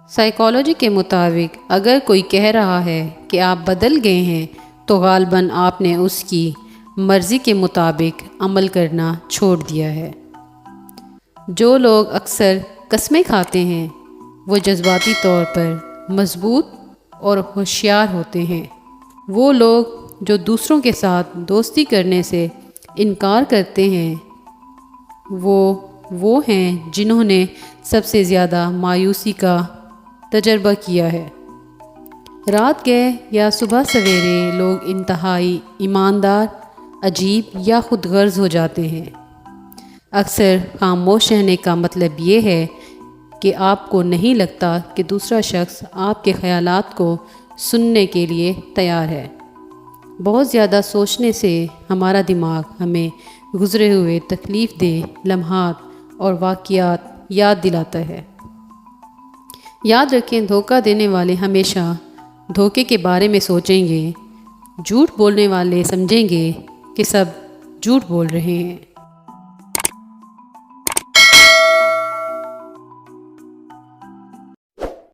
Psychology کے مطابق اگر کوئی کہہ رہا ہے کہ آپ بدل گئے ہیں تو غالباً آپ نے اس کی مرضی کے مطابق عمل کرنا چھوڑ دیا ہے۔ جو لوگ اکثر قسمیں کھاتے ہیں وہ جذباتی طور پر مضبوط اور ہوشیار ہوتے ہیں۔ وہ لوگ جو دوسروں کے ساتھ دوستی کرنے سے انکار کرتے ہیں وہ ہیں جنہوں نے سب سے زیادہ مایوسی کا تجربہ کیا ہے۔ رات گئے یا صبح سویرے لوگ انتہائی ایماندار، عجیب یا خود غرض ہو جاتے ہیں۔ اکثر خاموش رہنے کا مطلب یہ ہے کہ آپ کو نہیں لگتا کہ دوسرا شخص آپ کے خیالات کو سننے کے لیے تیار ہے۔ بہت زیادہ سوچنے سے ہمارا دماغ ہمیں گزرے ہوئے تکلیف دہ لمحات اور واقعات یاد دلاتا ہے۔ یاد رکھیں، دھوکہ دینے والے ہمیشہ دھوکے کے بارے میں سوچیں گے، جھوٹ بولنے والے سمجھیں گے کہ سب جھوٹ بول رہے ہیں۔